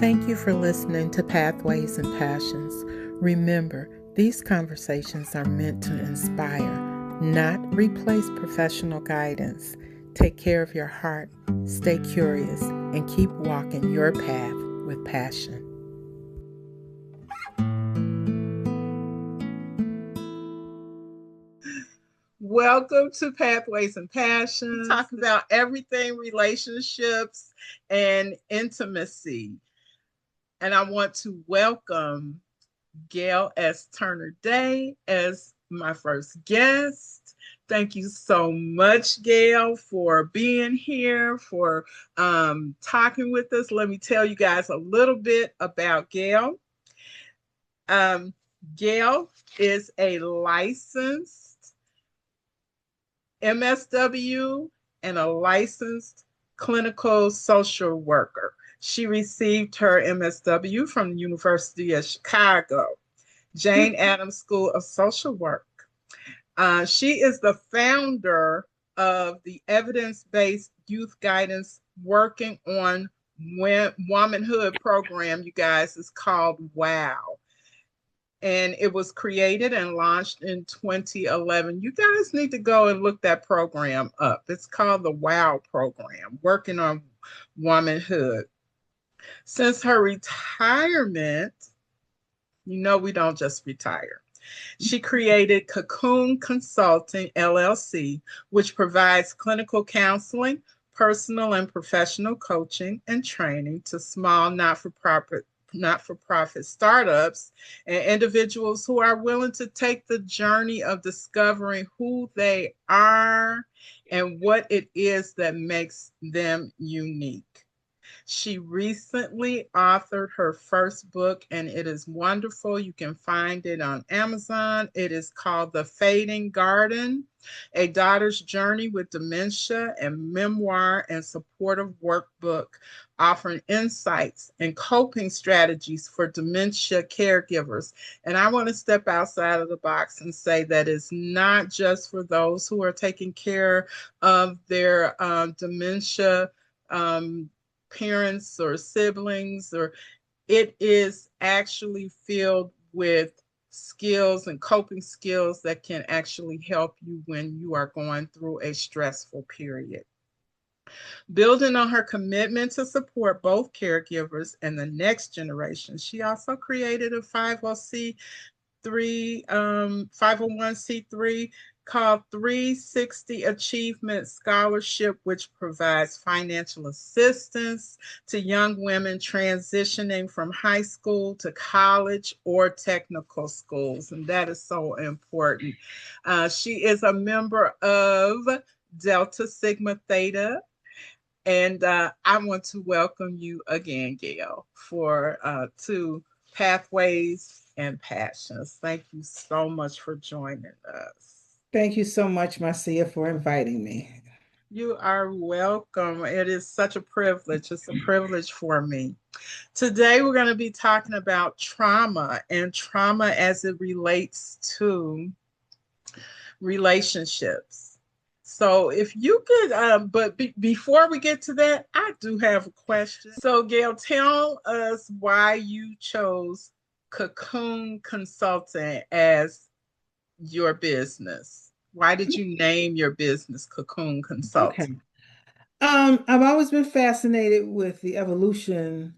Thank you for listening to Pathways and Passions. Remember, these conversations are meant to inspire, not replace professional guidance. Take care of your heart, stay curious, and keep walking your path with passion. Welcome to Pathways and Passions. Talk about everything relationships and intimacy. And I want to welcome Gail S. Turner Day as my first guest. Thank you so much, Gail, for being here, for talking with us. Let me tell you guys a little bit about Gail. Gail is a licensed MSW and a licensed clinical social worker. She received her MSW from the University of Chicago, Jane Addams School of Social Work. She is the founder of the evidence-based youth guidance working on womanhood program, you guys. Is called WOW. And it was created and launched in 2011. You guys need to go and look that program up. It's called the WOW program, working on womanhood. Since her retirement, you know we don't just retire. She created Cocoon Consulting, LLC, which provides clinical counseling, personal and professional coaching and training to small not-for-profit startups and individuals who are willing to take the journey of discovering who they are and what it is that makes them unique. She recently authored her first book, and it is wonderful. You can find it on Amazon. It is called The Fading Garden, A Daughter's Journey with Dementia, and memoir and supportive workbook offering insights and coping strategies for dementia caregivers. And I want to step outside of the box and say that it's not just for those who are taking care of their dementia parents or siblings, or it is actually filled with skills and coping skills that can actually help you when you are going through a stressful period. Building on her commitment to support both caregivers and the next generation, she also created a 501c3 called 360 Achievement Scholarship, which provides financial assistance to young women transitioning from high school to college or technical schools. And that is so important. She is a member of Delta Sigma Theta. And I want to welcome you again, Gail, to Pathways and Passions. Thank you so much for joining us. Thank you so much, Marcia, for inviting me. You are welcome. It is such a privilege. It's a privilege for me. Today, we're going to be talking about trauma and trauma as it relates to relationships. So, if you could, before we get to that, I do have a question. So, Gail, tell us why you chose Cocoon Consulting as your business. Why did you name your business Cocoon Okay. Consulting? I've always been fascinated with the evolution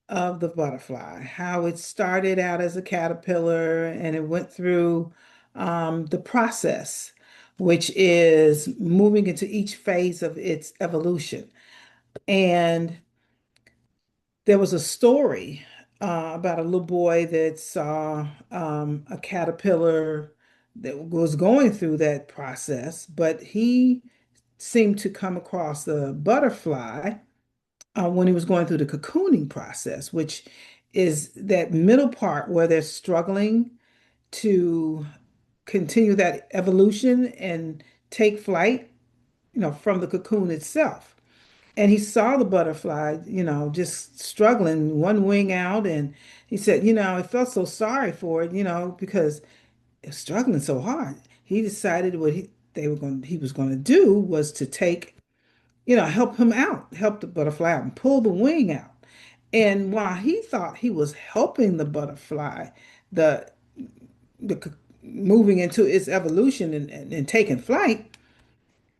of the butterfly, how it started out as a caterpillar and it went through the process, which is moving into each phase of its evolution. And there was a story about a little boy that saw a caterpillar that was going through that process, but he seemed to come across the butterfly when he was going through the cocooning process, which is that middle part where they're struggling to continue that evolution and take flight, from the cocoon itself. And he saw the butterfly, just struggling, one wing out. And he said, he felt so sorry for it, because it was struggling so hard. He decided what he was going to do was to take, help him out, help the butterfly out and pull the wing out. And while he thought he was helping the butterfly, the moving into its evolution and taking flight,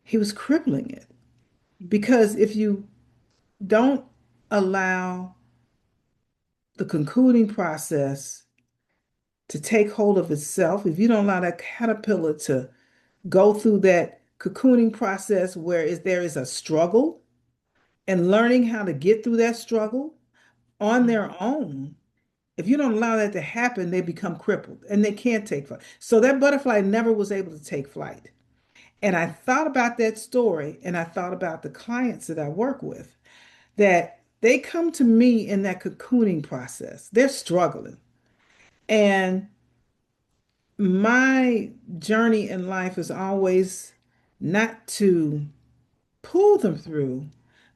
he was crippling it. Because if you don't allow the concluding process to take hold of itself, if you don't allow that caterpillar to go through that cocooning process where there is a struggle and learning how to get through that struggle on Mhm. their own, if you don't allow that to happen, they become crippled and they can't take flight. So that butterfly never was able to take flight. And I thought about that story and I thought about the clients that I work with, that they come to me in that cocooning process. They're struggling. And my journey in life is always not to pull them through,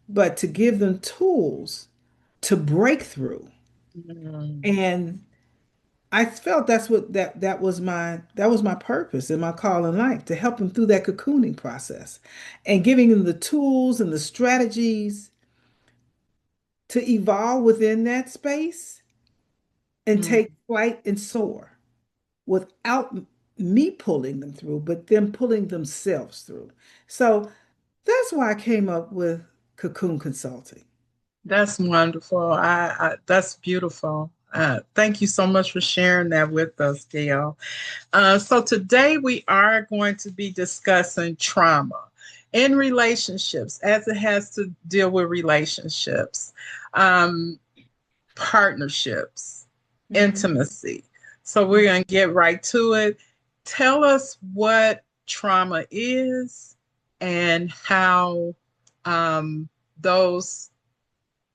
but to give them tools to break through. Mm. And I felt that's what that was my purpose and my call in life, to help them through that cocooning process and giving them the tools and the strategies to evolve within that space and Mm. take flight and soar without me pulling them through, but them pulling themselves through. So that's why I came up with cocoon consulting. That's wonderful. That's beautiful. Thank you so much for sharing that with us, Gail. So today we are going to be discussing trauma in relationships as it has to deal with relationships, um, partnerships, Mhm. intimacy. So we're going to get right to it. Tell us what trauma is and how those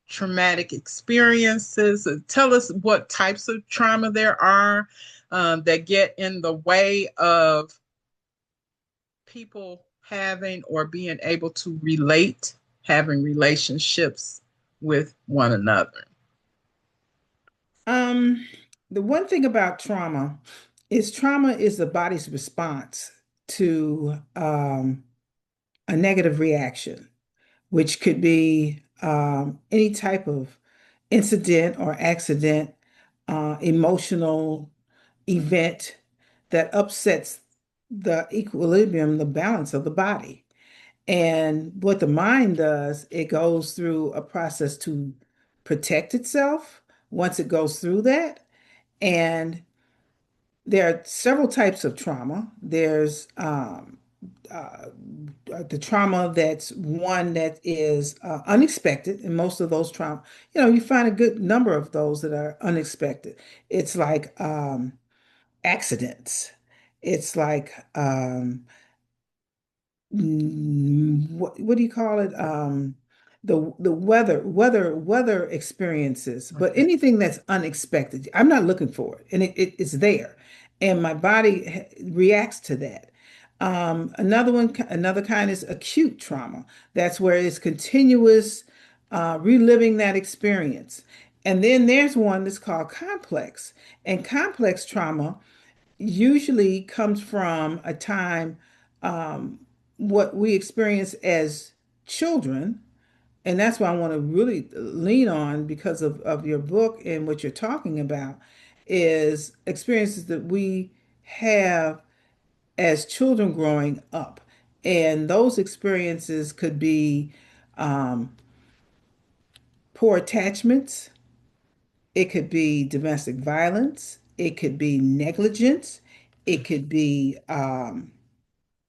traumatic experiences. Tell us what types of trauma there are that get in the way of people having or being able to relate, having relationships with one another. Um, the one thing about trauma is the body's response to a negative reaction, which could be any type of incident or accident, emotional event that upsets the equilibrium, the balance of the body. And what the mind does, it goes through a process to protect itself once it goes through that. And there are several types of trauma. There's uh, the trauma that's one that is unexpected, and most of those trauma, you find a good number of those that are unexpected. It's like accidents. It's like what do you call it? The weather experiences, but Okay. anything that's unexpected. I'm not looking for it, and it's there, and my body reacts to that. Another kind is acute trauma. That's where it's continuous reliving that experience. And then there's one that's called complex. And complex trauma usually comes from a time, um, what we experience as children. And that's why I want to really lean on, because of your book and what you're talking about, is experiences that we have as children growing up. And those experiences could be um, poor attachments, it could be domestic violence, it could be negligence, it could be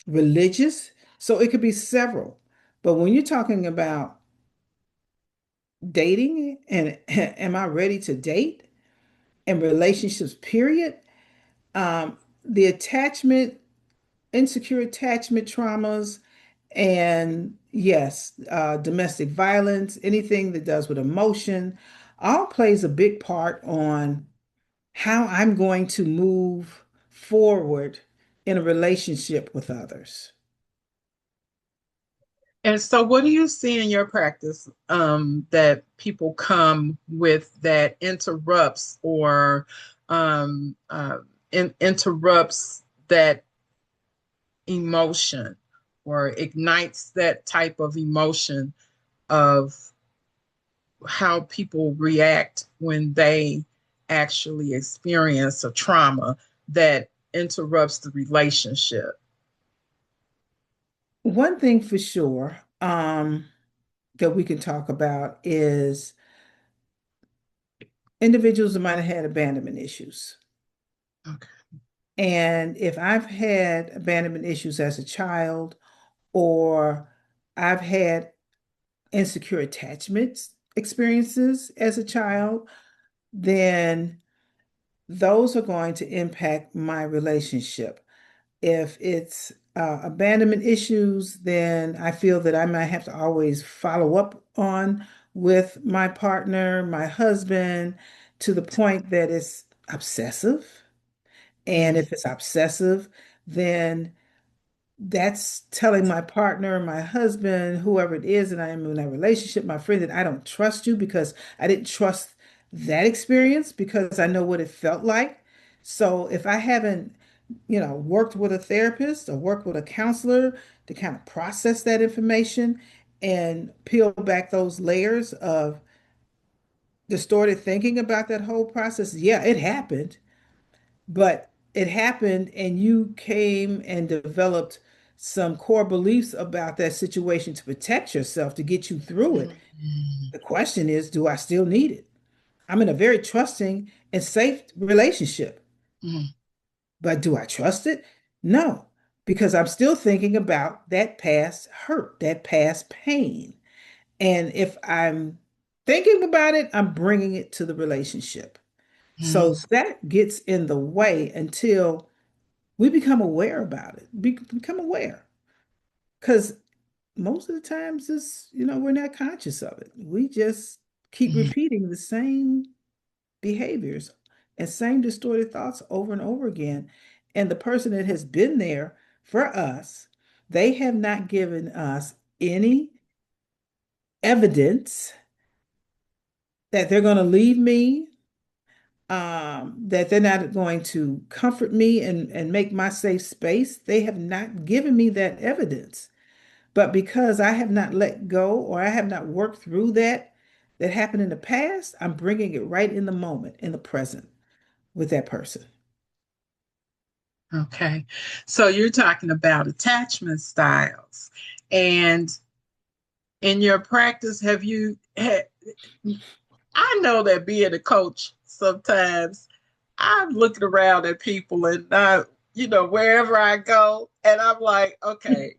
religious. So it could be several. But when you're talking about dating and am I ready to date and relationships, period, the attachment, insecure attachment traumas, and yes, domestic violence, anything that does with emotion, all plays a big part on how I'm going to move forward in a relationship with others. And so, what do you see in your practice that people come with that interrupts or interrupts that emotion or ignites that type of emotion of how people react when they actually experience a trauma that interrupts the relationship. One thing for sure, that we can talk about is individuals that might have had abandonment issues. Okay. And if I've had abandonment issues as a child, or I've had insecure attachments experiences as a child, then those are going to impact my relationship. If it's abandonment issues, then I feel that I might have to always follow up on with my partner, my husband, to the point that it's obsessive. And Mm, if it's obsessive, then that's telling my partner, my husband, whoever it is that I am in that relationship, my friend, that I don't trust you because I didn't trust that experience because I know what it felt like. So if I haven't, worked with a therapist or worked with a counselor to kind of process that information and peel back those layers of distorted thinking about that whole process, yeah, it happened. But it happened, and you came and developed some core beliefs about that situation to protect yourself, to get you through it. mm, The question is, do I still need it? I'm in a very trusting and safe relationship, mm, but do I trust it? No, because I'm still thinking about that past hurt, that past pain. And if I'm thinking about it, I'm bringing it to the relationship. mm, So that gets in the way until we become aware about it. Become aware. Because most of the times we're not conscious of it. We just keep mm, repeating the same behaviors and same distorted thoughts over and over again. And the person that has been there for us, they have not given us any evidence that they're going to leave me, that they're not going to comfort me and make my safe space. They have not given me that evidence. But because I have not let go, or I have not worked through that happened in the past, I'm bringing it right in the moment, in the present with that person. okay. So you're talking about attachment styles. And in your practice, I know that being a coach, sometimes I'm looking around at people and wherever I go, and I'm like, okay,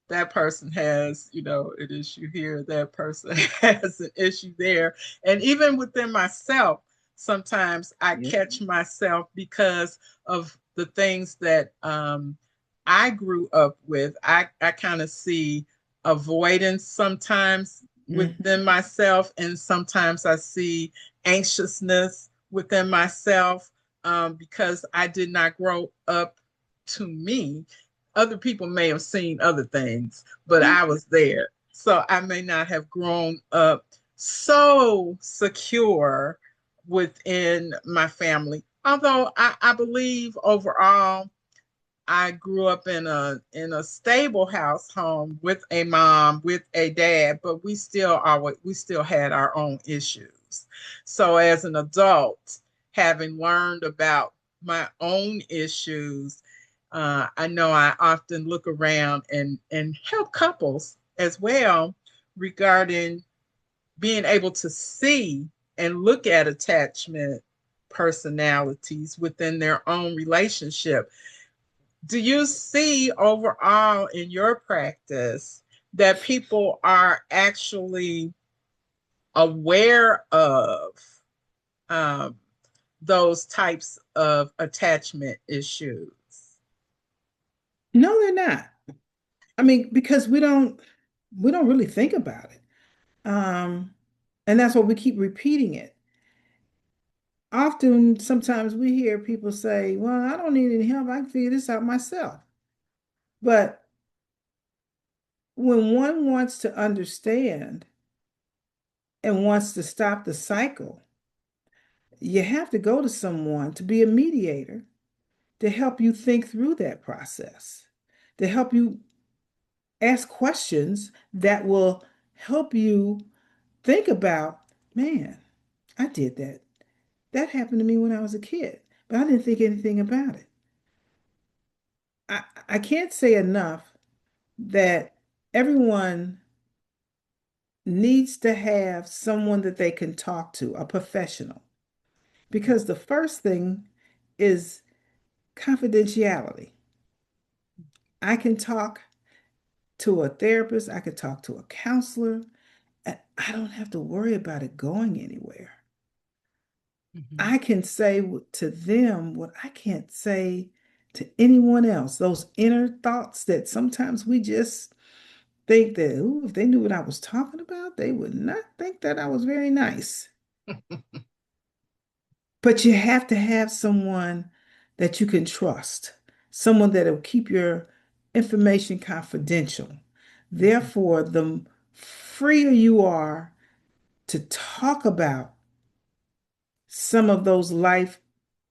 that person has, an issue here, that person has an issue there. And even within myself, sometimes I Yeah. catch myself because of the things that I grew up with. I kind of see avoidance sometimes Mhm. within myself, and sometimes I see anxiousness within myself because I did not grow up to me. Other people may have seen other things, but Yeah. I was there. So I may not have grown up so secure within my family. Although I believe overall I grew up in a stable house home with a mom, with a dad, but we still had our own issues. So as an adult, having learned about my own issues, I know I often look around and help couples as well regarding being able to see and look at attachment personalities within their own relationship. Do you see overall in your practice that people are actually aware of um, those types of attachment issues? No, they're not. I mean, because we don't really think about it. Um, and that's why we keep repeating it. Often, sometimes we hear people say, "Well, I don't need any help. I can figure this out myself." But when one wants to understand and wants to stop the cycle, you have to go to someone to be a mediator to help you think through that process, to help you ask questions that will help you think about, man, I did that. That happened to me when I was a kid, but I didn't think anything about it. I can't say enough that everyone needs to have someone that they can talk to, a professional, because the first thing is confidentiality. I can talk to a therapist, I could talk to a counselor, and I don't have to worry about it going anywhere. Mhm. I can say to them what I can't say to anyone else. Those inner thoughts that sometimes we just think that, ooh, if they knew what I was talking about, they would not think that I was very nice. But you have to have someone that you can trust, someone that will keep your information confidential. Mhm. Therefore, the freer you are to talk about some of those life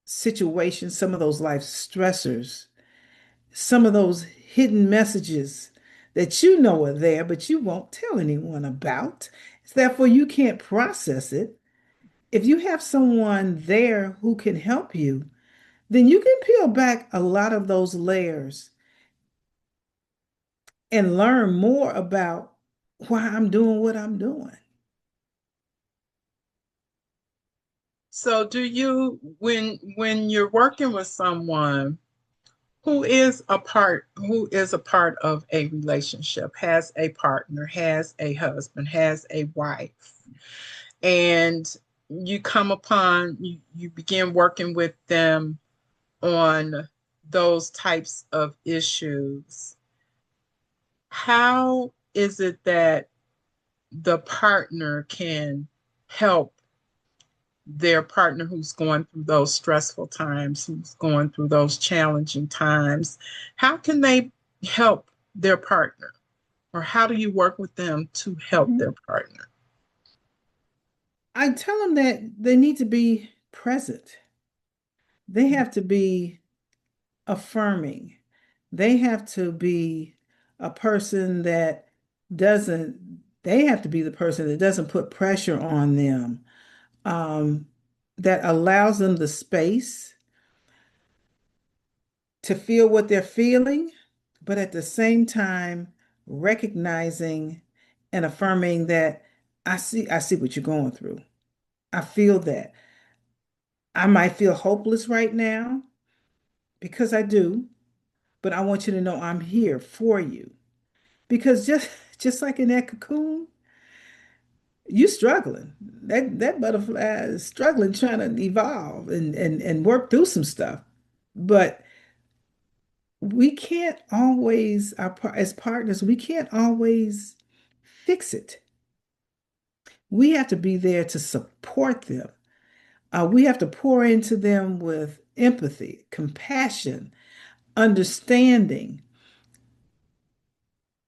situations, some of those life stressors, some of those hidden messages that you know are there, but you won't tell anyone about. Therefore, you can't process it. If you have someone there who can help you, then you can peel back a lot of those layers and learn more about why I'm doing what I'm doing. So do you, when you're working with someone who is a part of a relationship, has a partner, has a husband, has a wife, and you begin working with them on those types of issues, how is it that the partner can help their partner who's going through those stressful times, who's going through those challenging times? How can they help their partner? Or how do you work with them to help Mhm. their partner? I tell them that they need to be present. They have to be affirming. They have to be a person that doesn't, they have to be the person that doesn't put pressure on them, um, that allows them the space to feel what they're feeling, but at the same time, recognizing and affirming that I see what you're going through. I feel that. I might feel hopeless right now because I do, but I want you to know I'm here for you. Because just like in that cocoon, you struggling. That butterfly is struggling trying to evolve and work through some stuff. But we can't always, as partners, we can't always fix it. We have to be there to support them. We have to pour into them with empathy, compassion, understanding,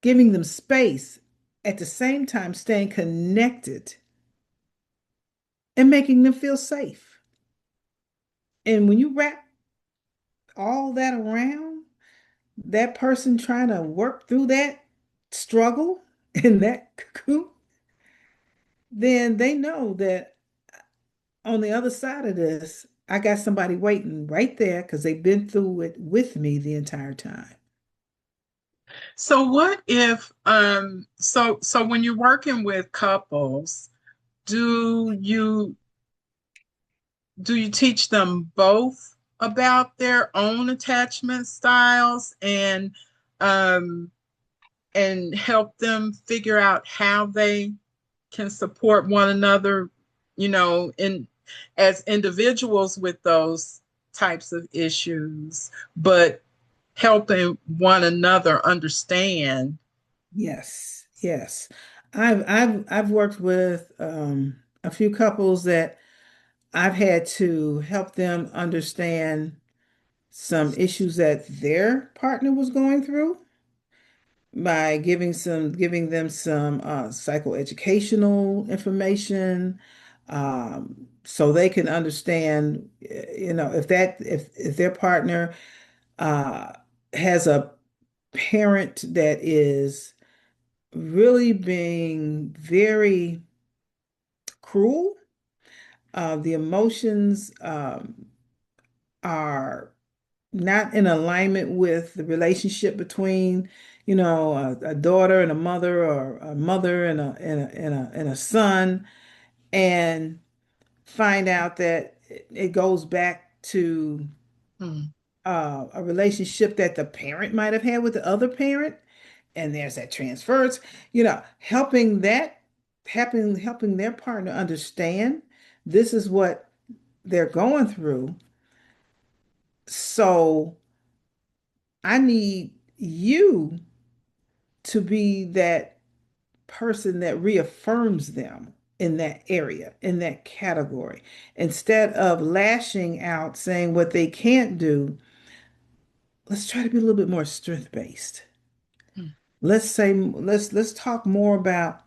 giving them space, at the same time staying connected and making them feel safe. And when you wrap all that around that person trying to work through that struggle in that cocoon, then they know that on the other side of this, I got somebody waiting right there because they've been through it with me the entire time. So what if so when you're working with couples, do you do you teach them both about their own attachment styles um and help them figure out how they can support one another, in as individuals with those types of issues, but helping one another understand. Yes, yes. I've worked with a few couples that I've had to help them understand some issues that their partner was going through by giving them some psychoeducational information, so they can understand, if their partner uh, has a parent that is really being very cruel. The emotions are not in alignment with the relationship between, a daughter and a mother, or a mother and a son, and find out that it goes back to Mm, a relationship that the parent might have had with the other parent, and there's that transference, helping their partner understand this is what they're going through. So I need you to be that person that reaffirms them in that area, in that category. Instead of lashing out, saying what they can't do, let's try to be a little bit more strength-based. mm, Let's talk more about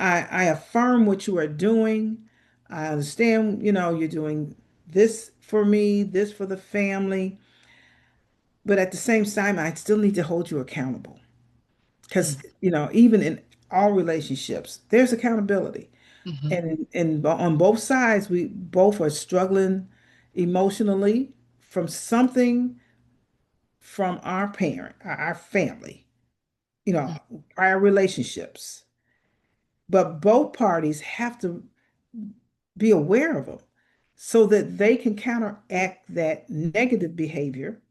I affirm what you are doing. I understand, you're doing this for me, this for the family, but at the same time, I still need to hold you accountable. Because, mm, even in all relationships, there's accountability. mhm, And on both sides, we both are struggling emotionally from something from our parent, our family, mm, our relationships. But both parties have to be aware of them so that they can counteract that negative behavior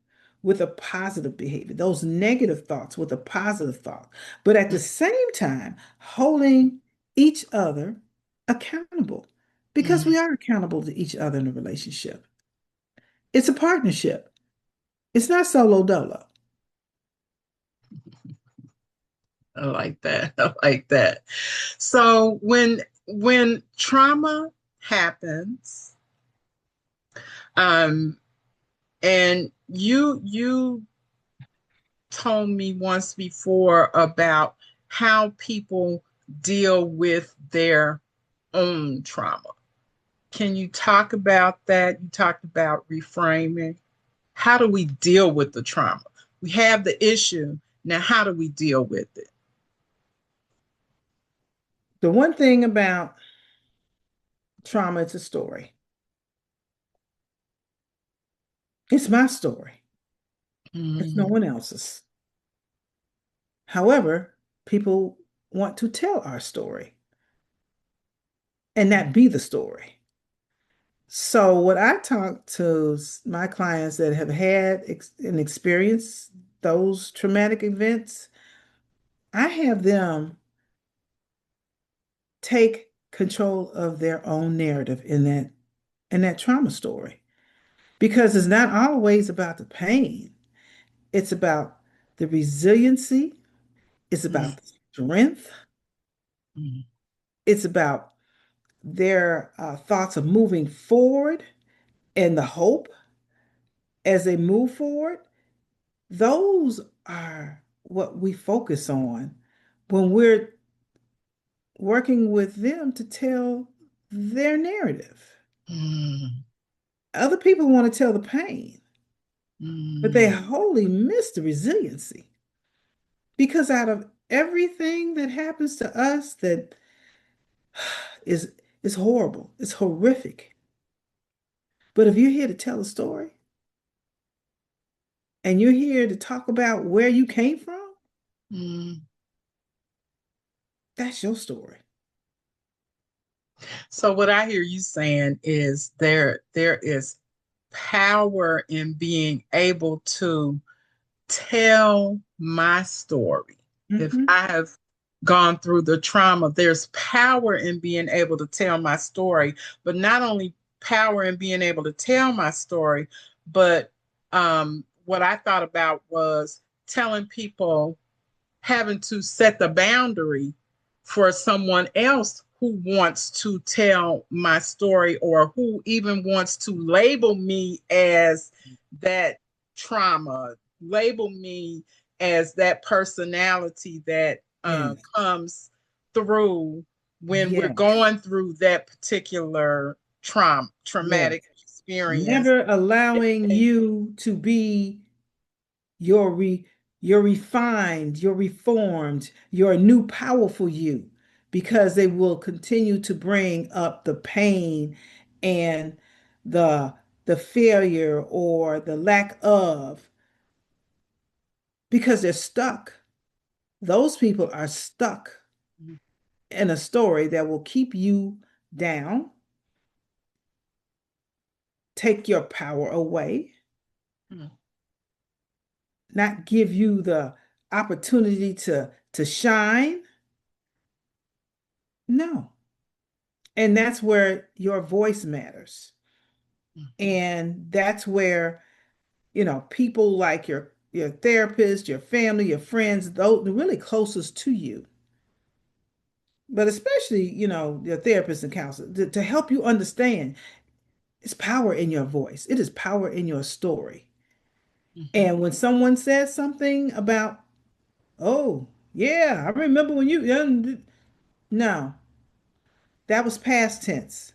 with a positive behavior, those negative thoughts with a positive thought. But at mm, the same time, holding each other accountable because mm. we are accountable to each other in a relationship. It's a partnership, it's not solo dolo. I like that. I like that. So when trauma happens, um, and you told me once before about how people deal with their own trauma. Can you talk about that? You talked about reframing. How do we deal with the trauma? We have the issue. Now, how do we deal with it? The one thing about trauma, it's a story. It's my story. It's no Mm, one else's. However, people want to tell our story and that be the story. So, what I talk to my clients that have had and experienced those traumatic events, I have them take control of their own narrative in that trauma story because it's not always about the pain. It's about the resiliency, it's mm, about the strength, mm, it's about their thoughts of moving forward and the hope as they move forward. Those are what we focus on when we're working with them to tell their narrative. mm, Other people want to tell the pain, but they mm, wholly miss the resiliency because out of everything that happens to us that is is horrible, it's horrific. But if you're here to tell a story and you're here to talk about where you came from, mm. that's your story. So what I hear you saying is there is power in being able to tell my story. If Hmm. I have gone through the trauma, there's power in being able to tell my story, but not only power in being able to tell my story, but what I thought about was telling people having to set the boundary for someone else who wants to tell my story or who even wants to label me as that trauma, label me as that personality that Yes. comes through when we're Yes. going through that particular Yes. traumatic experience. Never allowing you to be your re your refined, your reformed, your new powerful you. because they will continue to bring up the pain and the the failure or the lack of, because they're stuck. Those people are stuck Mhm. in a story that will keep you down, take your power away, Mhm. not give you the opportunity to shine. No. And that's where your voice matters. Mhm. And that's where, people like your therapist, your family, your friends, those the really closest to you, but especially, your therapist and counselor, to help you understand it's power in your voice. It is power in your story. Mhm. And when someone says something about, oh, yeah, I remember when you, no, that was past tense.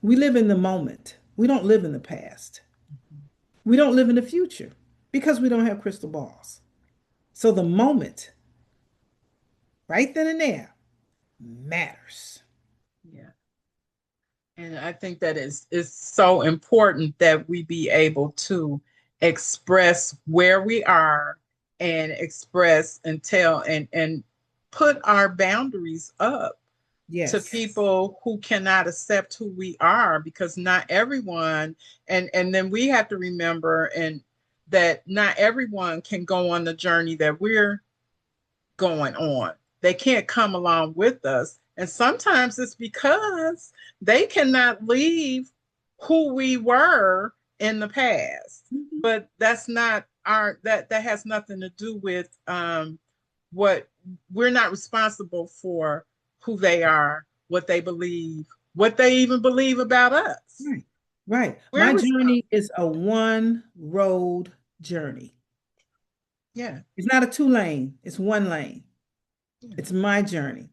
We live in the moment. We don't live in the past. Mhm. We don't live in the future because we don't have crystal balls. So the moment, right then and there, matters. Yeah. And I think that is so important that we be able to express where we are and express and tell and put our boundaries up to Yes. people who cannot accept who we are, because not everyone, and then we have to remember and that not everyone can go on the journey that we're going on. They can't come along with us. And sometimes it's because they cannot leave who we were in the past. Mhm. But that's not our that has nothing to do with what we're not responsible for who they are, what they believe, what they even believe about us. Right. Right. We're My responsible. journey is a one road journey. Yeah, It's not a two lane, it's one lane. yeah, It's my journey.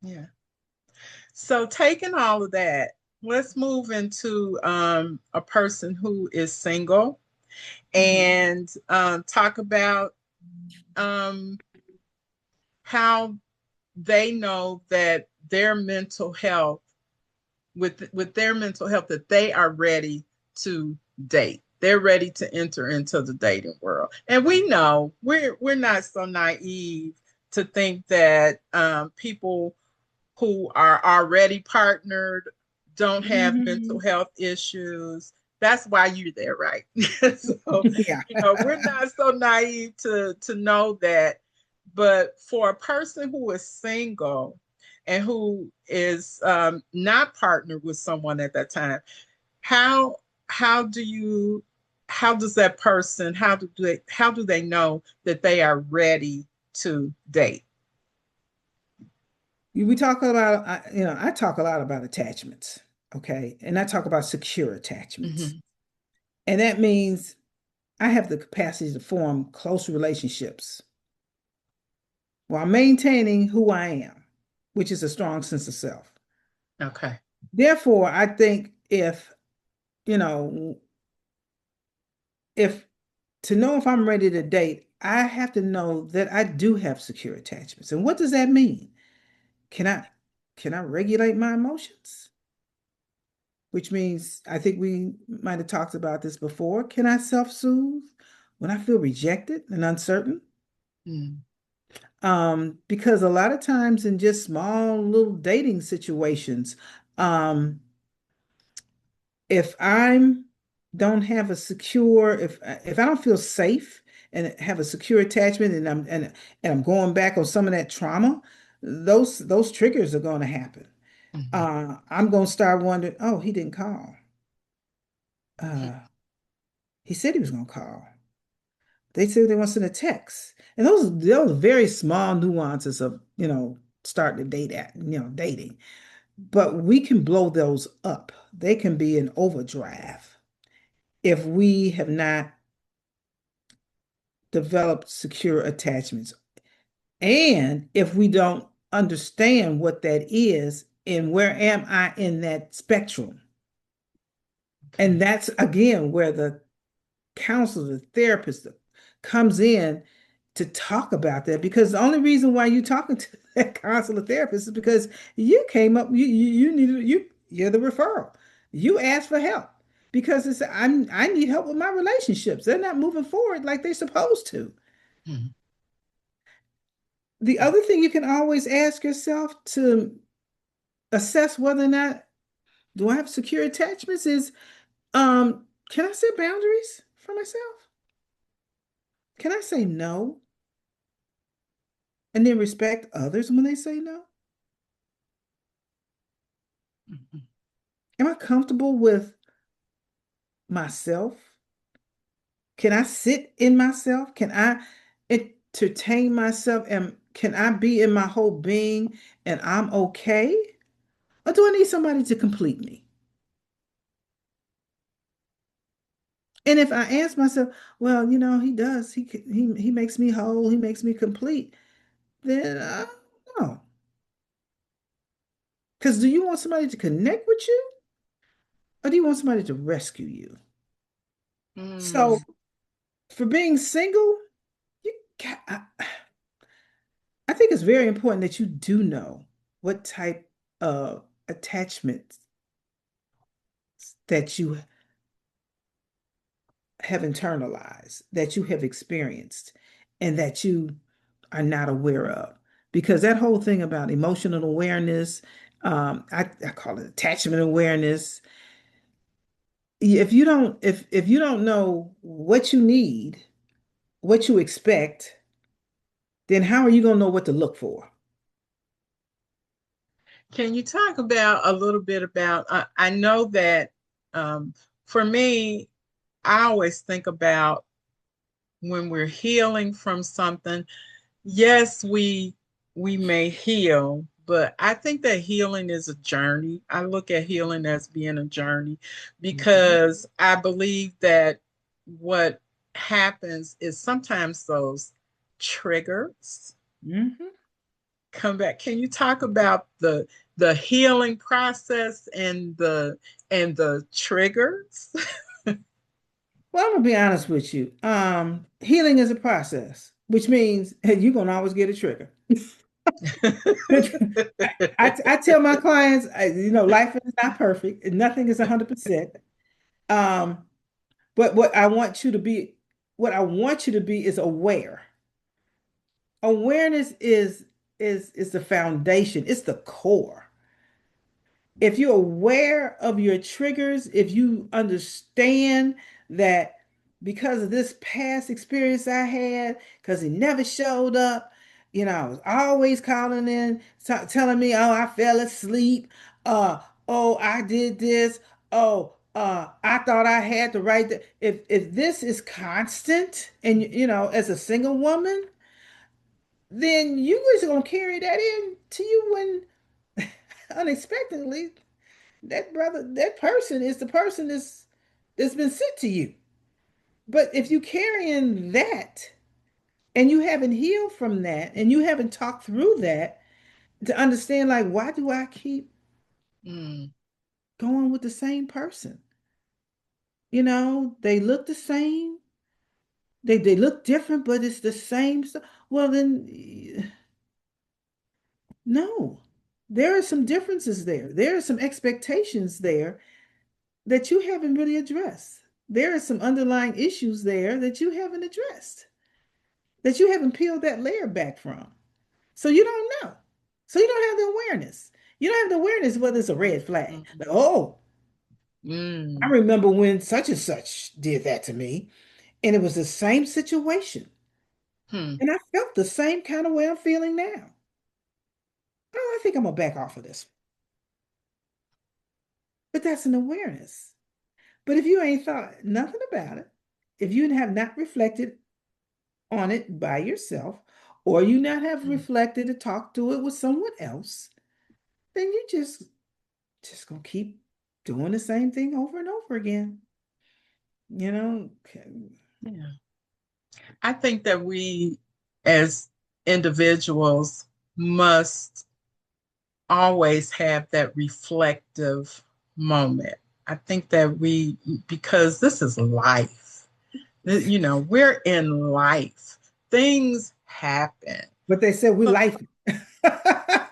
yeah. So taking all of that, let's move into a person who is single Mhm. and talk about um, how they know that their mental health, with their mental health, that they are ready to date. They're ready to enter into the dating world, and we know we're not so naive to think that people who are already partnered don't have mental Mhm. health issues. That's why you're there, right? So, Yeah. we're not so naive to know that. But for a person who is single and who is not partnered with someone at that time, how how do you how does that person how do they know that they are ready to date? We talk about, I talk a lot about attachments, okay? And I talk about secure attachments. Mm-hmm. And that means I have the capacity to form close relationships while maintaining who I am, which is a strong sense of self. Okay. Therefore, I think you know, if to know if I'm ready to date, I have to know that I do have secure attachments. And what does that mean? Can I can I regulate my emotions? Which means I think we might have talked about this before. Can I self-soothe when I feel rejected and uncertain? Mm. Because a lot of times in just small little dating situations, um, if I'm don't have a secure, if I don't feel safe and have a secure attachment, and I'm going back on some of that trauma, those triggers are going to happen. Mhm. I'm going to start wondering, oh, he didn't call. Uh, he said he was going to call. They said they want to send a text. And those very small nuances of, starting to date at, dating. But we can blow those up. They can be in overdrive if we have not developed secure attachments. And if we don't understand what that is and where am I in that spectrum. And Okay. that's again where the counselor, the therapist comes in to talk about that, because the only reason why you talking to that counselor therapist is because you came up, you needed, you're the referral. You asked for help because I need help with my relationships. They're not moving forward like they're supposed to. Mhm. The other thing you can always ask yourself to assess whether or not do I have secure attachments is can I set boundaries for myself? Can I say no and then respect others when they say no? Mhm. Am I comfortable with myself? Can I sit in myself? Can I entertain myself? And can I be in my whole being and I'm okay? Or do I need somebody to complete me? And if I ask myself, well, he does. He makes me whole. He makes me complete. Then no. Because do you want somebody to connect with you, or do you want somebody to rescue you? Mm. So for being single, you I think it's very important that you do know what type of attachments that you have internalized, that you have experienced, and that you are not aware of. Because that whole thing about emotional awareness, I call it attachment awareness. If you don't know what you need, what you expect, then how are you going to know what to look for? Can you talk about a little bit about? I know that um, for me, I always think about when we're healing from something. Yes, we may heal, but I think that healing is a journey. I look at healing as being a journey Mhm. because I believe that what happens is sometimes those triggers Mhm. come back. Can you talk about the healing process and the triggers? Well, I'm gonna be honest with you. Healing is a process, which means you're gonna always get a trigger. I tell my clients, life is not perfect, and nothing is 100%. Um, but what I want you to be is aware. Awareness is the foundation. It's the core. If you're aware of your triggers, if you understand that because of this past experience I had, because he never showed up, I was always calling in, telling me, oh, I fell asleep. Oh, I did this. Oh, I thought I had the right to, if this is constant and as a single woman, then you just gonna carry that in to you when unexpectedly that person is the person that's been sent to you. But if you carrying that and you haven't healed from that and you haven't talked through that to understand, like, why do I keep Mm, going with the same person? They look the same. They look different, but it's the same stuff. Well, then no. There are some differences there. There are some expectations there that you haven't really addressed. There are some underlying issues there that you haven't addressed, that you haven't peeled that layer back from. So you don't know. So you don't have the awareness. You don't have the awareness whether it's a red flag. mm, Like, oh, I mm, remember when such and such did that to me, and it was the same situation. hmm. And I felt the same kind of way I'm feeling now. Oh, I think I'm gonna back off of this. But that's an awareness. But if you ain't thought nothing about it, if you have not reflected on it by yourself, or you not have Mm. reflected or talked to it with someone else, then you just gonna keep doing the same thing over and over again. You know, Yeah. I think that we as individuals must always have that reflective moment. I think that because this is life, we're in life. things happen. But they said we life.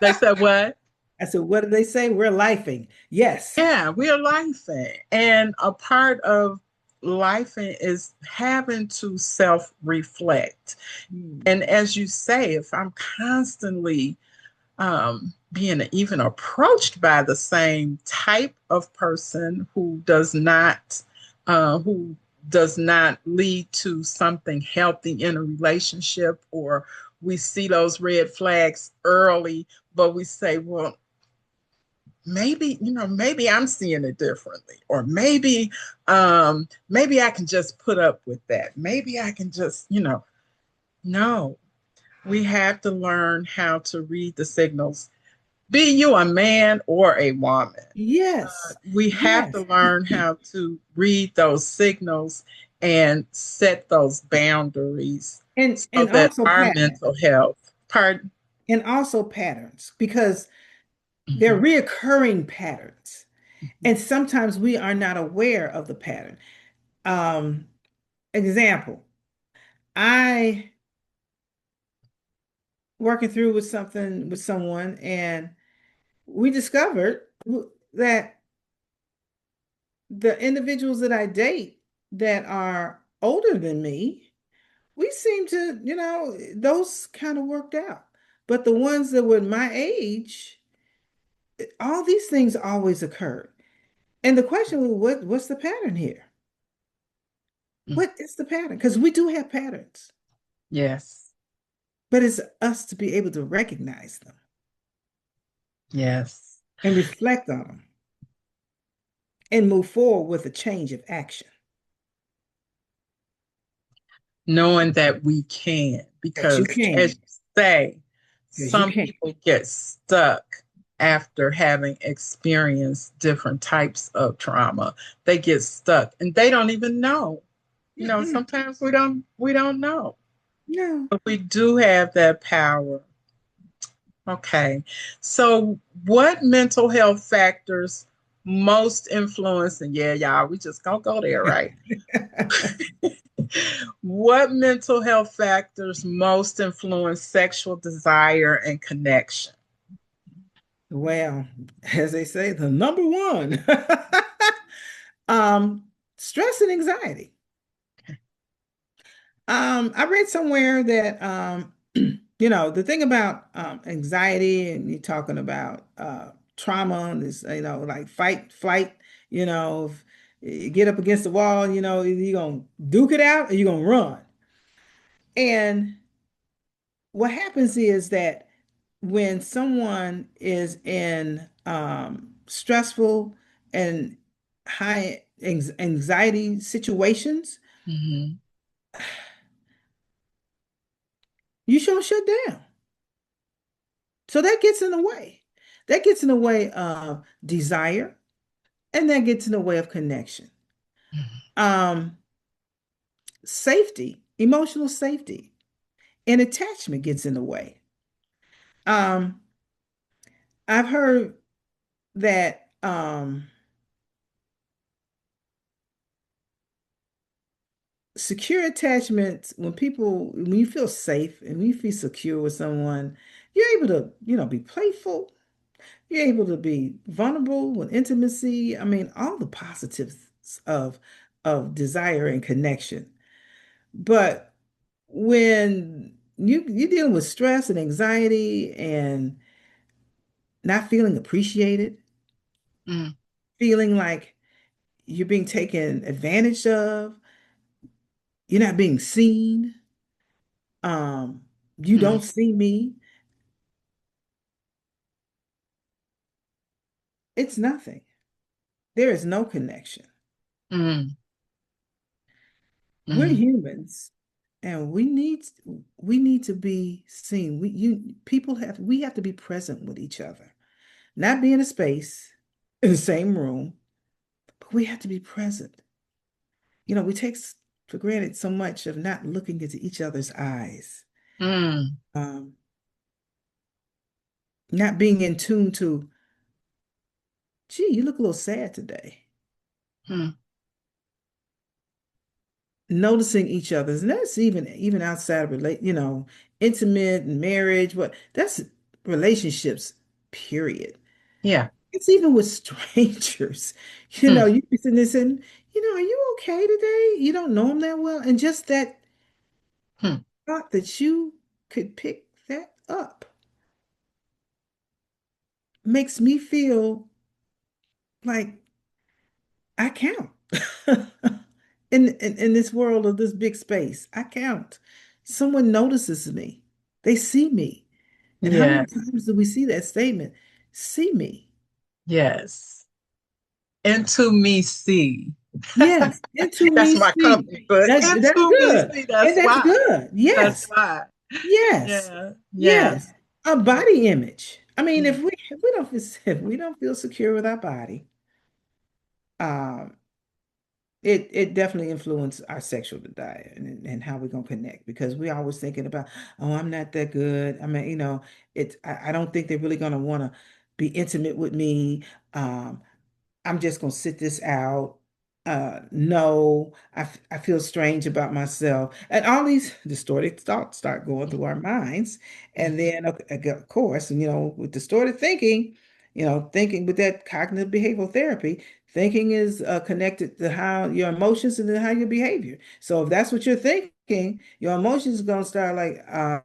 They said, what? I said, what did they say? We're lifing. Yes. Yeah, we are lifing. And a part of lifing is having to self reflect. Hmm. And as you say, if I'm constantly being even approached by the same type of person who does not lead to something healthy in a relationship, or we see those red flags early, but we say, well, maybe, maybe I'm seeing it differently, or maybe I can just put up with that, maybe I can just, no, we have to learn how to read the signals, be you a man or a woman. Yes. We have to Yes. learn how to read those signals and set those boundaries so And that also our patterns. mental health, pardon. And also patterns because they're Mhm, reoccurring patterns. mhm, And sometimes we are not aware of the pattern. Um, Example, I working through with something with someone, and we discovered that the individuals that I date that are older than me, we seem to, those kind of worked out. But the ones that were my age, all these things always occurred. And the question was, what's the pattern here? mm. What is the pattern? Because we do have patterns, Yes, but it's us to be able to recognize them yes. and reflect on them and move forward with a change of action. Knowing that we can, That you because as can, you say, because you some can. people get stuck after having experienced different types of trauma. They get stuck and they don't even know. Mm-mm. Sometimes we don't know. No. But we do have that power. Okay. So what mental health factors most influence, and yeah, y'all, we just gonna go there, right? What mental health factors most influence sexual desire and connection? Well, as they say, the number one, um, stress and anxiety. I read somewhere that the thing about anxiety, and you're talking about trauma, and this, like fight, flight, if you get up against the wall, you're gonna duke it out or you're gonna run. And what happens is that when someone is in stressful and high anxiety situations, Mhm. you sure shut down. So that gets in the way. That gets in the way of desire, and that gets in the way of connection. Um, Safety, emotional safety, and attachment gets in the way. Um, I've heard that secure attachments, when you feel safe and when you feel secure with someone, you're able to, be playful. You're able to be vulnerable with intimacy. I mean, all the positives of desire and connection. But when you're dealing with stress and anxiety and not feeling appreciated, Mm, feeling like you're being taken advantage of, you're not being seen, um, you mm, don't see me, it's nothing. There is no connection. mm, We're mm, humans and we need to be seen. We have to be present with each other. Not be in a space in the same room, but we have to be present. We take for granted so much of not looking into each other's eyes. mm, Um, Not being in tune to, gee, you look a little sad today. mm, noticing each other's, and that's even outside of intimate and marriage, what that's relationships, period. Yeah. It's even with strangers. Hmm. You be sitting there saying, are you okay today? You don't know them that well. And just that Hmm. thought that you could pick that up makes me feel like I count. In this world of this big space, I count. Someone notices me. They see me. And how many Yes. times do we see that statement? See me. Yes. Into me see. Yes, into That's me my see. company book. That's Into me good. see. And That's that's why. good. That's Yes. why. Yes. Yeah. Yeah. Yes. A body image. I mean, Mm. if we don't feel secure with our body, um, it definitely influences our sexual desire and how we're gonna connect because we're always thinking about, oh, I'm not that good. I mean, I don't think they're really gonna want to be intimate with me. Um, I'm just gonna sit this out. No, I feel strange about myself. And all these distorted thoughts start going through our minds. And then, of course, and with distorted thinking, thinking with that cognitive behavioral therapy, thinking is connected to how your emotions and then how your behavior. So if that's what you're thinking, your emotions are gonna start like, I'm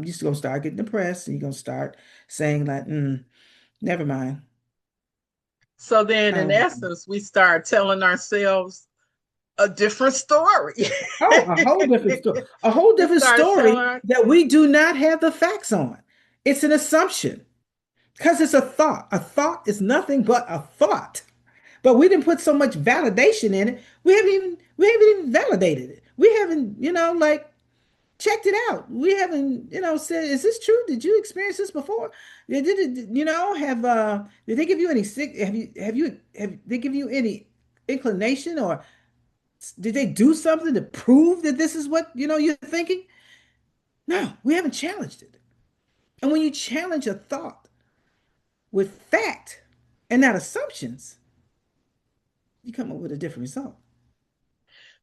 just gonna start getting depressed, and you're gonna start saying like, never mind. So then, in Um, essence, we start telling ourselves a different story. Oh, a whole different story. A whole We different start telling story our, that we do not have the facts on. It's an assumption because it's a thought. A thought is nothing but a thought. But we didn't put so much validation in it. We haven't even validated it. We haven't, like checked it out. We haven't, said, is this true? Did you experience this before? Did they give you any sick have they give you any inclination, or did they do something to prove that this is what you're thinking? No, we haven't challenged it. And when you challenge a thought with fact and not assumptions, you come up with a different result.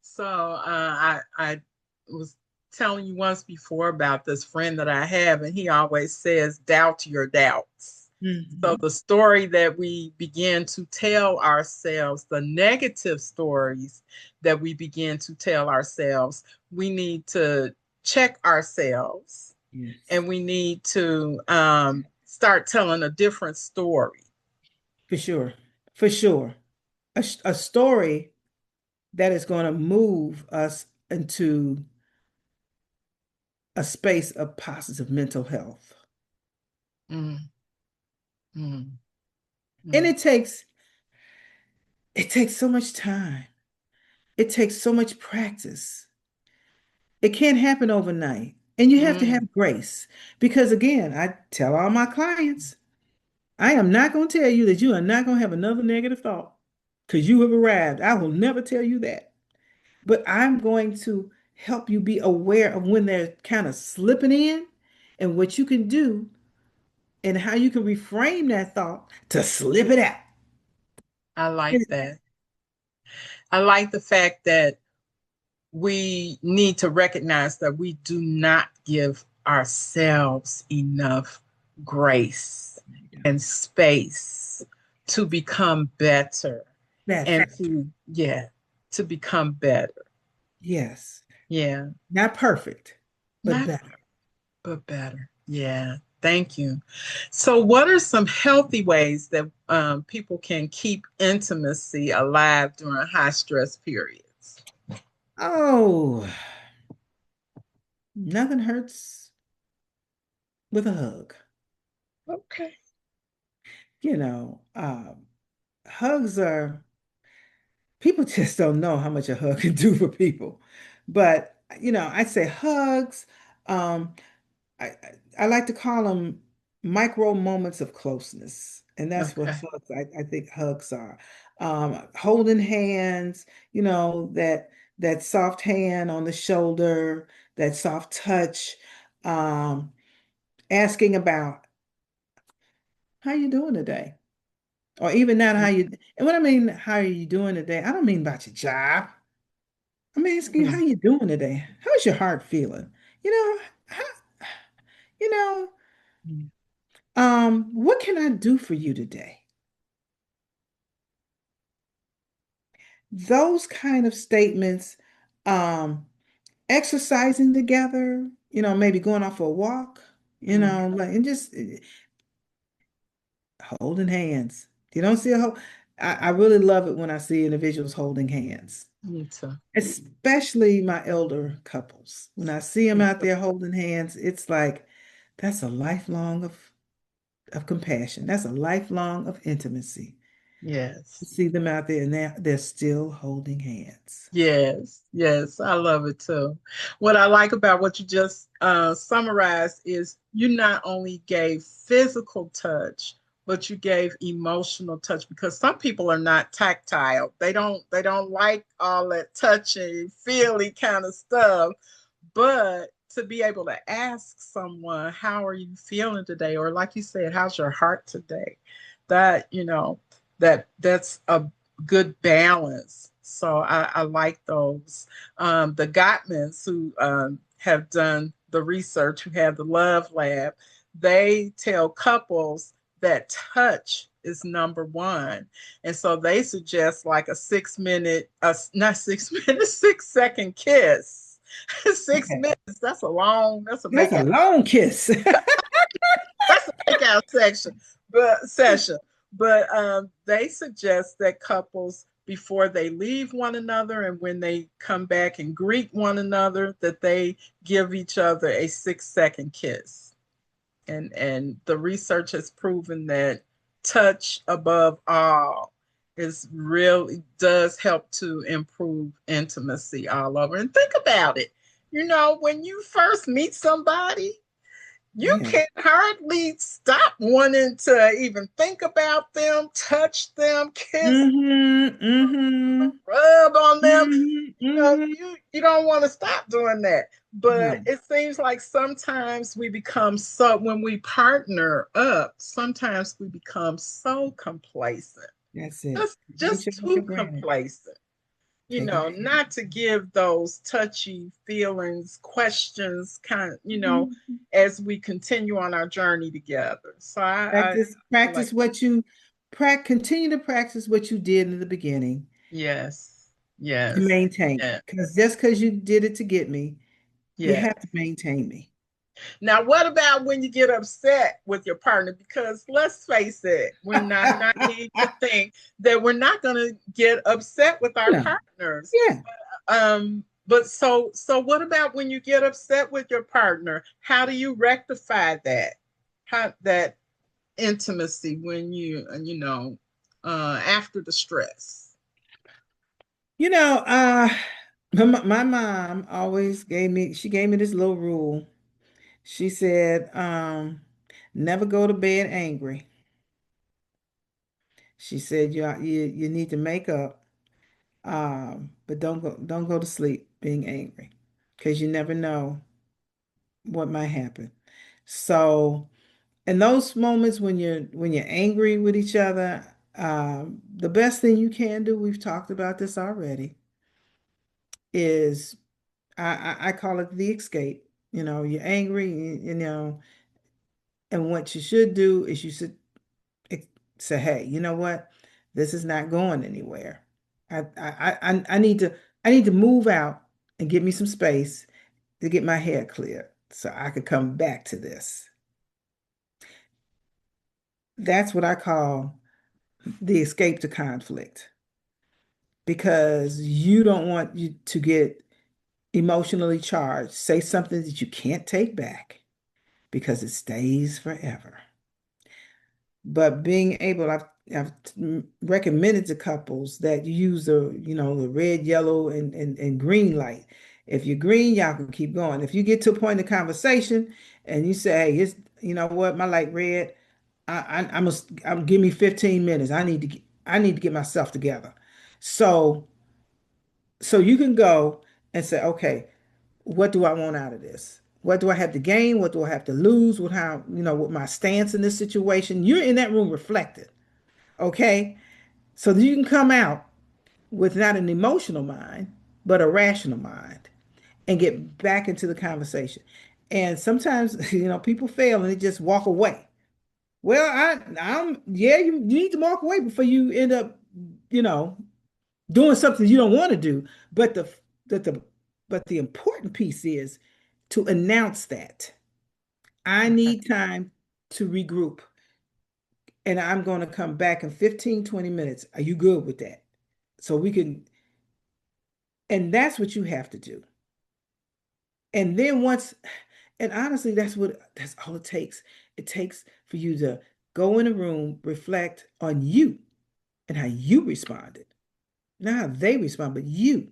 so I was telling you once before about this friend that I have, and he always says, doubt your doubts. So Hmm. the story that we begin to tell ourselves, the negative stories that we begin to tell ourselves, we need to check ourselves Yes, and we need to start telling a different story. for sure. For sure. A story that is going to move us into a space of positive mental health. Mm, mm, And mm, it takes so much time. It takes so much practice. It can't happen overnight. And you have to mm. have grace. Because again, I tell all my clients, I am not going to tell you that you are not going to have another negative thought because you have arrived. I will never tell you that. But I'm going to help you be aware of when they're kind of slipping in and what you can do and how you can reframe that thought to slip it out. I like that. I like the fact that we need to recognize that we do not give ourselves enough grace and space to become better and Better. to become better. Yes. Yeah, Not perfect, but not better. but better. Yeah, thank you. So, what are some healthy ways that people can keep intimacy alive during high stress periods? Oh, nothing hurts with a hug. Okay. You know, hugs are, people just don't know how much a hug can do for people. But, I'd say hugs, um, I, I I like to call them micro moments of closeness. And that's what Okay. hugs, I think hugs are. Holding hands, that soft hand on the shoulder, that soft touch, um, asking about how you doing today? Or even not how you, and when I mean how are you doing today, I don't mean about your job. I'm asking you, how Mm. you doing today? How's your heart feeling? You know, how, you know, Mm. what can I do for you today? Those kind of statements, um, exercising together, maybe going off for a walk, Mm. like, and just holding hands. You don't see a whole, I really love it when I see individuals holding hands, Me too. especially my elder couples. When I see them Me out too. there holding hands, it's like that's a lifelong of compassion. That's a lifelong of intimacy. To Yes. see them out there and they're still holding hands. Yes, yes, I love it too. What I like about what you just summarized is you not only gave physical touch, but you gave emotional touch because some people are not tactile. They don't like all that touchy, feely kind of stuff. But to be able to ask someone, how are you feeling today? Or like you said, how's your heart today? That, that's a good balance. So I like those. The Gottmans who have done the research, who have the Love Lab, they tell couples that touch is number one. And so they suggest like a 6 minute, not 6 minutes, 6 second kiss. six Okay. minutes, that's a long, that's a That's a makeout. long kiss. That's a makeout section, but session. But they suggest that couples before they leave one another and when they come back and greet one another, that they give each other a 6 second kiss. And the research has proven that touch above all is really does help to improve intimacy all over. And think about it. When you first meet somebody, you Yeah. can hardly stop wanting to even think about them, touch them, kiss, Mm-hmm. Mm-hmm. rub on them. Mm-hmm. You know, Mm-hmm. you don't want to stop doing that. But No, it seems like sometimes we become so when we partner up, sometimes we become so complacent. that's it. Just Each just other for too granted. complacent. Taking it. Not to give those touchy feelings, questions, Mhm. as we continue on our journey together. So Practice, I like practice that. what you continue to practice what you did in the beginning Yes, and yes, maintain it. yeah, Because just because you did it to get me, you yeah. have to maintain me. Now, what about when you get upset with your partner? Because let's face it, we're not naive to think that we're not going to get upset with our No. partners. Yeah. But so what about when you get upset with your partner? How do you rectify that? How that intimacy when after the stress? You know, my mom always she gave me this little rule. She said, never go to bed angry. She said you need to make up, but don't go to sleep being angry because you never know what might happen. So in those moments when you're angry with each other, the best thing you can do, we've talked about this already, is I call it the escape. You're angry, and what you should do is you should say, hey, you know what? This is not going anywhere. I need to move out and give me some space to get my head clear so I could come back to this. That's what I call the escape to conflict because you don't want you to get emotionally charged. Say something that you can't take back because it stays forever. But being able, I've recommended to couples that you use the red, yellow, and green light. If you're green, y'all can keep going. If you get to a point in the conversation and you say, "Hey, you know what, my light red, I'm give me 15 minutes. I need to get myself together." So you can go and say, "Okay, what do I want out of this? What do I have to gain? What do I have to lose? What my stance in this situation?" You're in that room reflecting, okay? So that you can come out with not an emotional mind, but a rational mind and get back into the conversation. And sometimes, people fail and they just walk away. Well, yeah, you need to walk away before you end up, you know, doing something you don't want to do. But the, the but the important piece is to announce that I Right. need time to regroup and I'm going to come back in 15, 20 minutes. Are you good with that? So we can, and that's what you have to do. And then and honestly, that's all it takes. It takes for you to go in a room, reflect on you and how you responded, not how they respond, but you.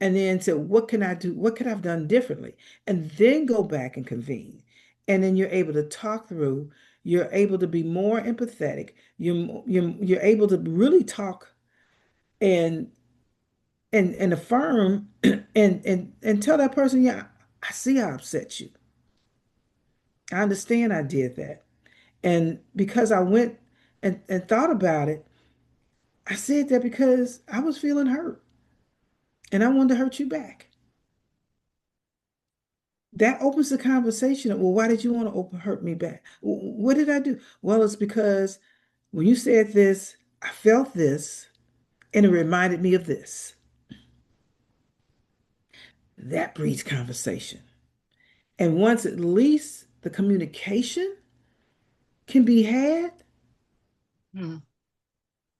And then say, what can I do? What could I have done differently? And then go back and convene. And then you're able to talk through, you're able to be more empathetic. You're able to really talk and and affirm and tell that person, yeah, I see how I upset you. I understand I did that. And because I went and thought about it, I said that because I was feeling hurt and I wanted to hurt you back. That opens the conversation. Well, why did you want to hurt me back? What did I do? Well, it's because when you said this, I felt this and it reminded me of this. That breeds conversation. And once at least the communication can be had, Mm.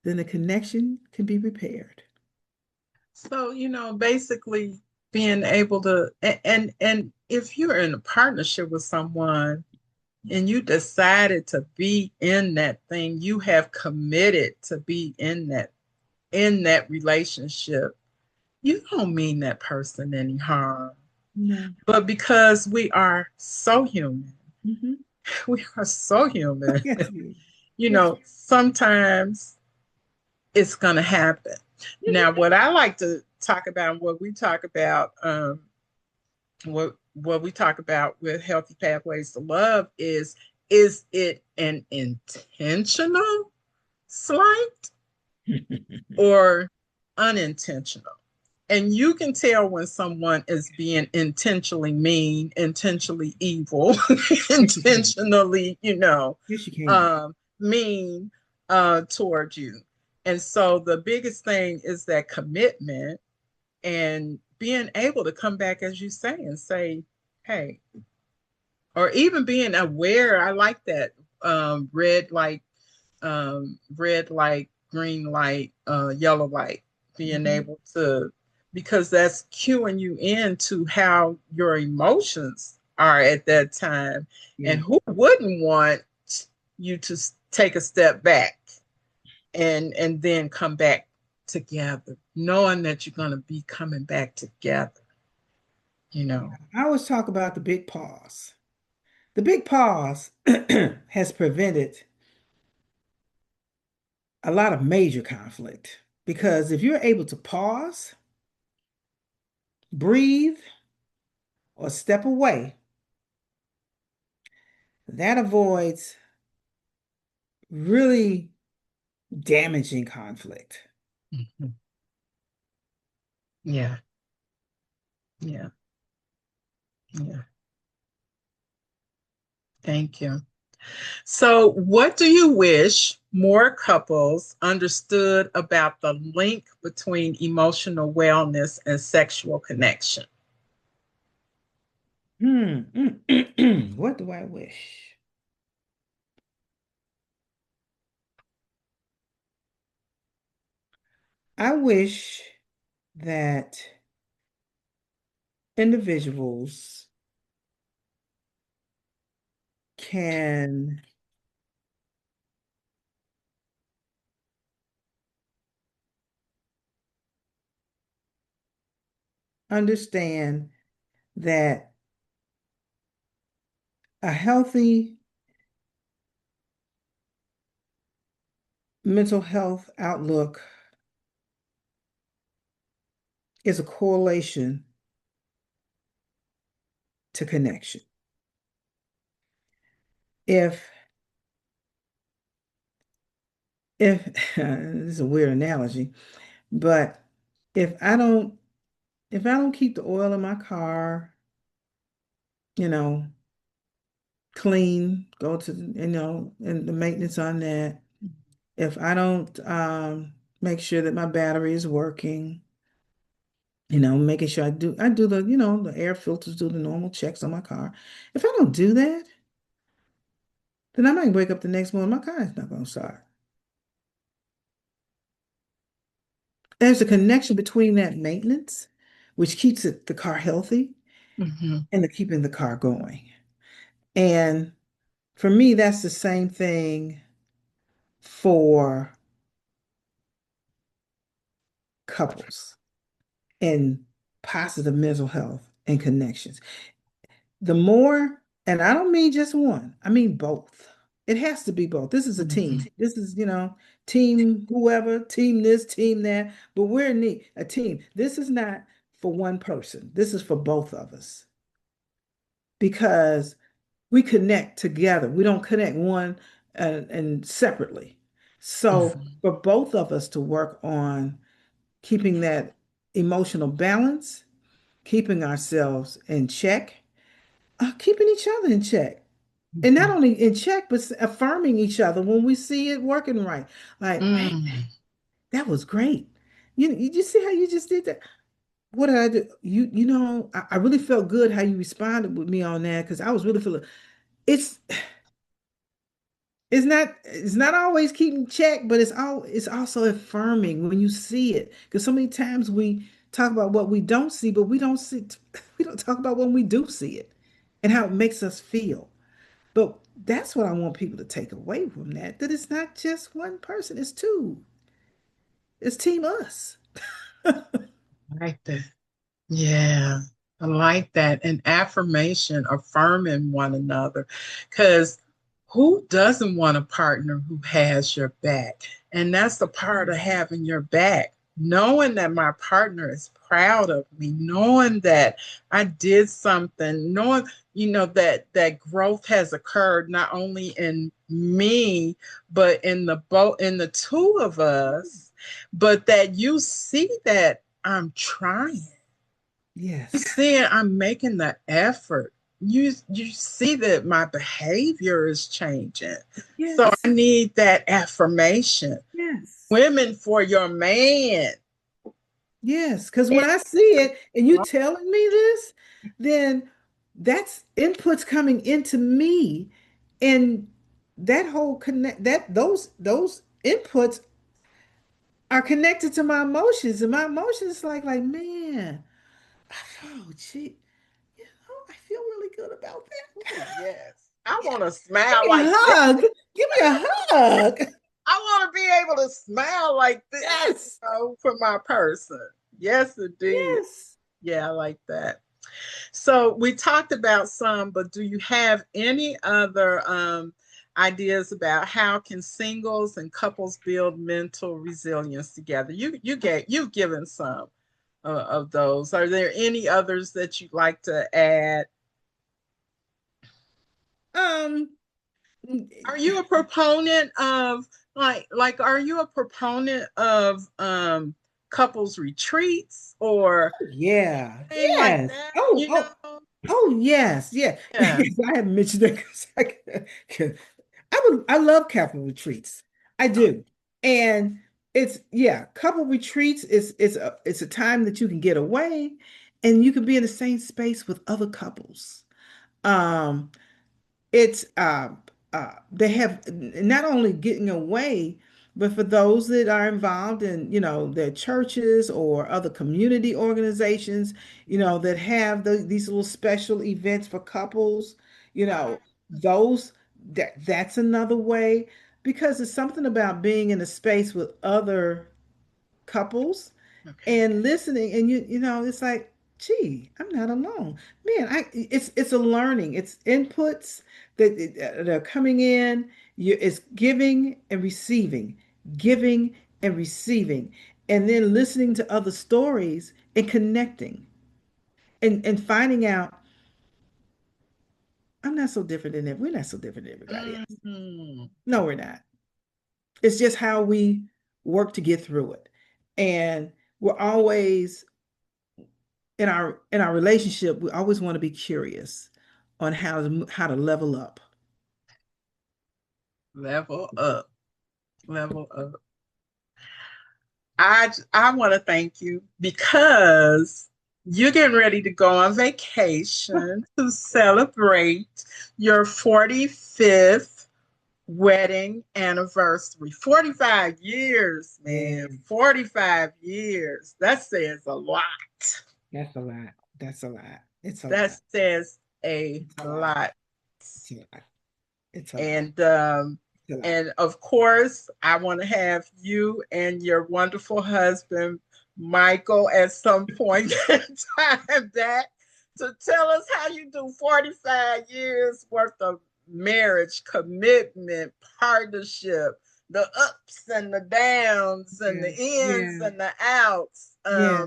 then the connection can be repaired. So, basically being able to, and if you're in a partnership with someone and you decided to be in that thing, you have committed to be in that relationship, you don't mean that person any harm. No. But because we are so human, Hmm. we are so human, Yes, we. Yes. sometimes it's going to happen. Now, what I like to talk about, what we talk about, what we talk about with Healthy Pathways to Love is it an intentional slight or unintentional? And you can tell when someone is being intentionally mean, intentionally evil, Yes, you can. intentionally, Yes, you can. mean towards you. And so the biggest thing is that commitment and being able to come back, as you say, and say, hey, or even being aware. I like that red light, green light, yellow light, being Hmm. able to, because that's cueing you into how your emotions are at that time. And Yeah. who wouldn't want you to take a step back and then come back together, knowing that you're going to be coming back together, you know. I always talk about the big pause. The big pause has prevented a lot of major conflict because if you're able to pause, breathe, or step away, that avoids really damaging conflict. Mhm. Yeah, yeah, yeah. Thank you. So, what do you wish more couples understood about the link between emotional wellness and sexual connection? What do I wish? I wish that individuals can understand that a healthy mental health outlook is a correlation to connection. If if this is a weird analogy, but if I don't if I don't keep the oil in my car, you know, clean, go to, and the maintenance on that. If I don't make sure that my battery is working, making sure I do the, the air filters, do the normal checks on my car. If I don't do that, then I might wake up the next morning, my car is not going to start. There's a connection between that maintenance, which keeps the car healthy, Mhm. and the keeping the car going. And for me, that's the same thing for couples and positive mental health and connections. The more, and I don't mean just one, I mean both. It has to be both. This is a team. Mhm. This is, team whoever, team this, team that, but we're a team. This is not for one person. This is for both of us because we connect together. We don't connect one and separately. So Mhm. for both of us to work on keeping that emotional balance, keeping ourselves in check, keeping each other in check. And not Mhm. only in check, but affirming each other when we see it working right. Like, man, Mm. that was great. You just see how you just did that? What did I do? I really felt good how you responded with me on that because I was really feeling it's it's not always keeping check, but it's also affirming when you see it. Because so many times we talk about what we don't see, but we don't see we don't talk about when we do see it and how it makes us feel. But that's what I want people to take away from that, that it's not just one person, it's two. It's team us. Like that. Yeah, I like that. And affirmation, affirming one another. Because who doesn't want a partner who has your back? And that's the part of having your back. Knowing that my partner is proud of me, knowing that I did something, knowing, that growth has occurred not only in me, but in the two of us, but that you see that I'm trying, you Yes. see it, I'm making the effort. You see that my behavior is changing. So I Yes. need that affirmation. Yes. Women for your man. Yes. Because when I see it and you telling me this, then that's inputs coming into me. And that whole connect that those inputs are connected to my emotions. And my emotions like, man, oh gee, I feel really good about that. Oh, yes. I Yeah. want to Give smile me a like this. hug. Give me a hug. I want to be able to smile like this, Yes. for my person. Yes, indeed. Yes. Yeah, I like that. So we talked about some, but do you have any other ideas about how can singles and couples build mental resilience together? You've given some of those. Are there any others that you'd like to add? Um, Are you a proponent of are you a proponent of couples retreats or yeah. anything like Yes. that? Oh, oh, oh, yes. Yeah. Yeah. I haven't mentioned that because I love capital retreats. I do. And yeah, couple retreats is a time that you can get away and you can be in the same space with other couples. Um, it's they have not only getting away, but for those that are involved in, their churches or other community organizations, that have these little special events for couples, you know, those that's another way because it's something about being in a space with other couples Okay. and listening and it's like, gee, I'm not alone, man. It's a learning, it's inputs that are coming in. It's giving and receiving, and then listening to other stories and connecting and finding out I'm not so different than we're not so different than everybody else. Mhm. No, we're not. It's just how we work to get through it, and we're always in our relationship, we always want to be curious on how to level up. Level up, level up. I want to thank you because you're getting ready to go on vacation to celebrate your 45th wedding anniversary. 45 years, man. Yeah, 45 years. That says a lot. that's a lot. That's a lot. It's a That lot. says a It's a lot. lot. It's a lot. It's a lot. And It's a lot. and of course, I want to have you and your wonderful husband, Michael, at some point in time back to tell us how you do 45 years worth of marriage, commitment, partnership, the ups and the downs and Yeah. the ins Yeah. and the outs. Yeah.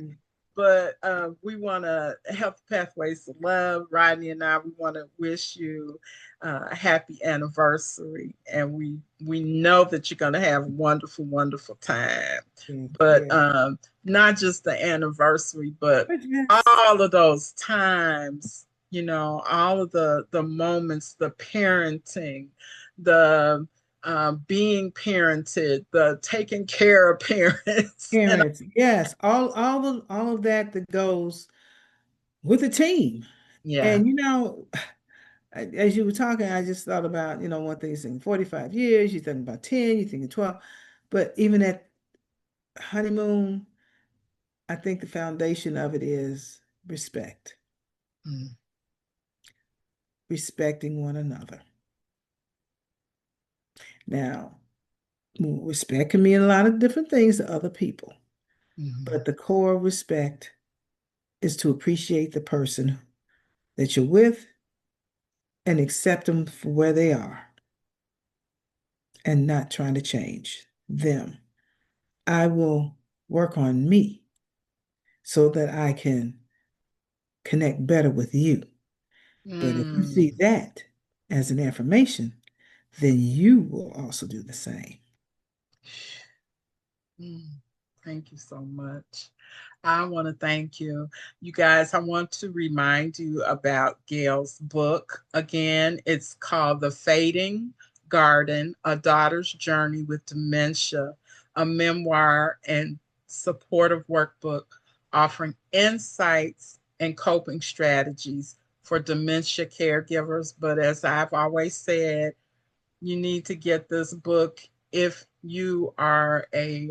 But we want to help Pathways to Love. Rodney and I, we want to wish you a happy anniversary, and we know that you're going to have a wonderful, wonderful time. Yeah. But Yeah. not just the anniversary, but But yes. all of those times, all of the moments, the parenting, the being parented, the taking care of parents, and Parents, yes, all of that goes with a team. yeah. And as you were talking, I just thought about, one thing you're saying 45 years, you're thinking about 10, you're thinking 12. But even at honeymoon, I think the foundation of it is respect, Mm, respecting one another. Now, respect can mean a lot of different things to other people, mhm, but the core of respect is to appreciate the person that you're with and accept them for where they are and not trying to change them. I will work on me so that I can connect better with you. But if you see mm. that as an affirmation, then you will also do the same. Mm, thank you so much. I want to thank you. You guys, I want to remind you about Gail's book. Again, it's called The Fading Garden, A Daughter's Journey with Dementia, a memoir and supportive workbook offering insights and coping strategies for dementia caregivers. But as I've always said, you need to get this book if you are a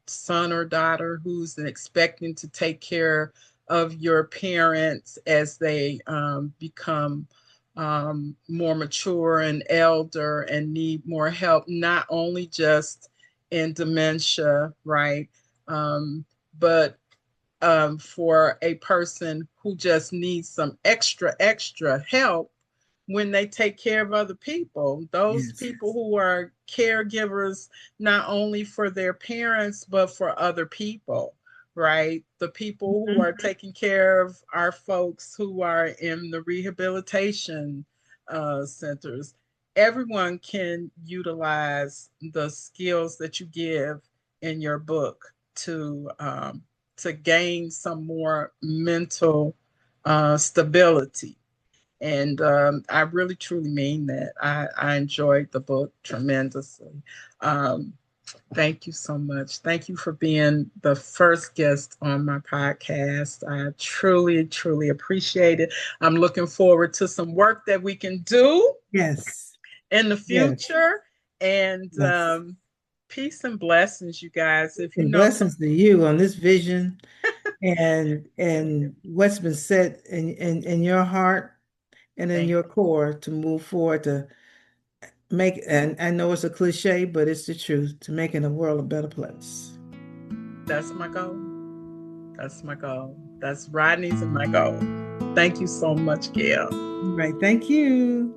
son or daughter who's expecting to take care of your parents as they become more mature and elder and need more help, not only just in dementia, right? But for a person who just needs some extra help when they take care of other people. Those Yes. people who are caregivers, not only for their parents, but for other people, right? The people who Mhm. are taking care of our folks who are in the rehabilitation centers. Everyone can utilize the skills that you give in your book to gain some more mental stability. And I really truly mean that. I enjoyed the book tremendously. Um, thank you so much. Thank you for being the first guest on my podcast. I truly, truly appreciate it. I'm looking forward to some work that we can do Yes. in the Yes. future. And Yes. peace and blessings, you guys. If you And know some, blessings to you on this vision and what's been set in your heart and in thank your you. core to move forward to make, and I know it's a cliche, but it's the truth, to making the world a better place. That's my goal. That's my goal. That's Rodney's and my goal. Thank you so much, Gail. Right. Thank you.